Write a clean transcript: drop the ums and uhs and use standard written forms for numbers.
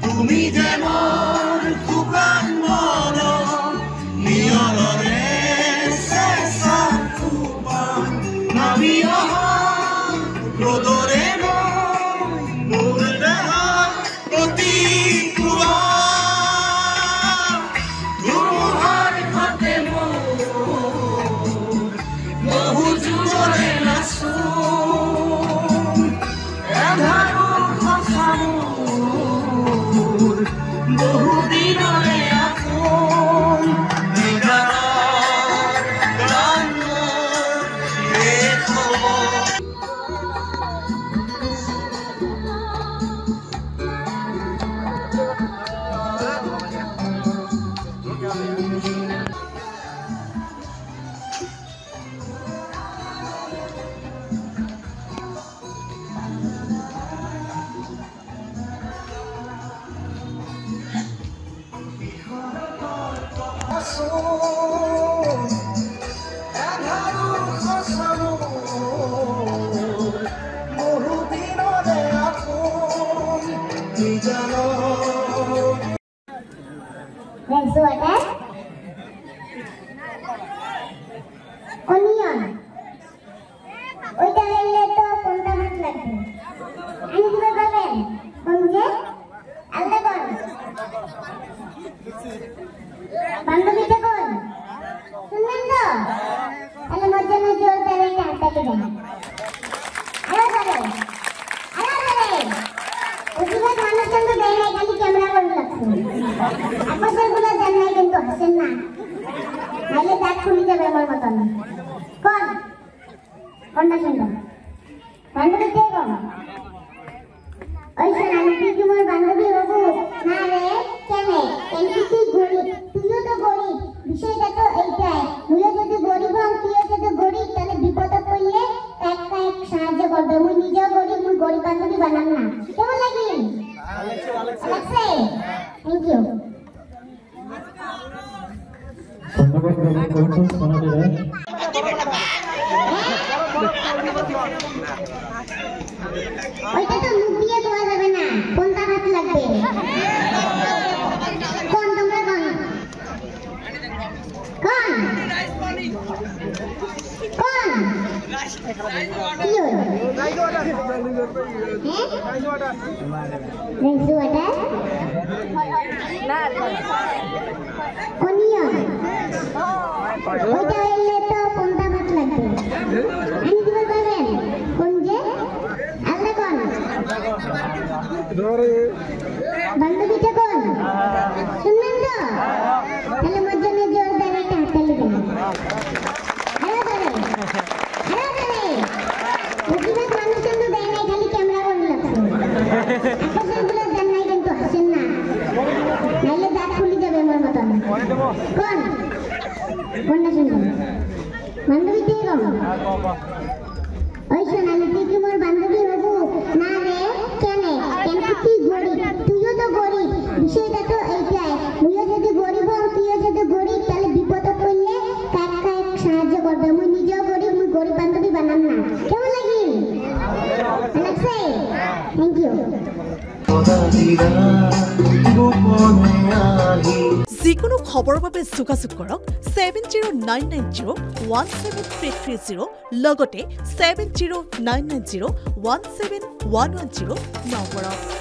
তুমি যেমন কুকান মনো নিয়লৰে চেঁচা কুপান নামি অহা ৰ'দৰে মোৰ দেহত প্ৰতিক্ৰিয়া ধুমুহাৰ ঘাটে বহু যুগৰে নাচো এধাৰো খচামো বহুদিনৰে আপোন নিগাৰৰ গানৰ শেষ হ'ব। Onion. ওইটা হইলে তো 15 মিনিট লাগবে। আমি কি বলবেন? কোনজে? আলাদা কোন? বান্ধবীটা কোন? শুনলেন তো? তাহলে মধ্যে জোর করে হাতটা দিবেন। আলাদা বেশিরভাগ মানুষ কিন্তু দেয় না, খালি ক্যামেরা করে রাখছে। আপনাদের গুলো দেন নাই কিন্তু হাসেন না, নাহলে দাঁত খুলে যাবে আমার মতন। কোনটা শুনবেন? বান্ধবী কে কোন? ওই শোন, আমি কি তোমার বান্ধবী হবো না রে? কেনে তুই গরিব, তুইও তো গরিব, বিষয়টা তো এইটাই। তুইও যদি গরিব হন, তুইও যদি গরিব, তাহলে বিপদে পড়লে এক সাহায্য করবে। মুই নিজেও গরিব, মুই গরিব বান্ধবী বানাম না। কেমন লাগি? লাগছে? Thank you. ওইটা তো মুখ দিয়ে ধোয়া যাবে না, কোনটা হাত লাগবে? কোন তোমরা কোন? কোন? কোন? কি হল? Rice water. অনিয়ন। ওইটা হইলে তো কোনটা হাত লাগবে? আমি কি বলবেন? কোন যে? আলাদা কোন? বান্ধবীটা কোন? শুনলেন তো? তাহলে মধ্যে জোর দেন, একটা হাতটা লিখবেন। বেশিরভাগ মানুষ কিন্তু দেয় নাই, খালি ক্যামেরা করে রাখছে। আপনাদের গুলো দেন নাই কিন্তু হাসেন না, নাহলে দাঁত খুলে যাবে আমার মতন। কোন? কোনটা শুনবেন? বান্ধবী কে কোন? ওই শোন, আমি তুই কি মোর বান্ধবী হবো না রে? কেনে তুই গরিব, তুইও তো গরিব, বিষয়টা তো এইটাই। তুইও যদি গরিব হন, তুইও যদি গরিব, তাহলে বিপদে পড়লে কাকা সাহায্য করবে। মুই নিজেও গরিব, মুই গরিব বান্ধবী বানাম না। কেমন লাগি? লাগছে? Thank you. যিকোনো খবৰৰ বাবে যোগাযোগ কৰক 7099017330 লগতে 7099017110 নম্বৰত।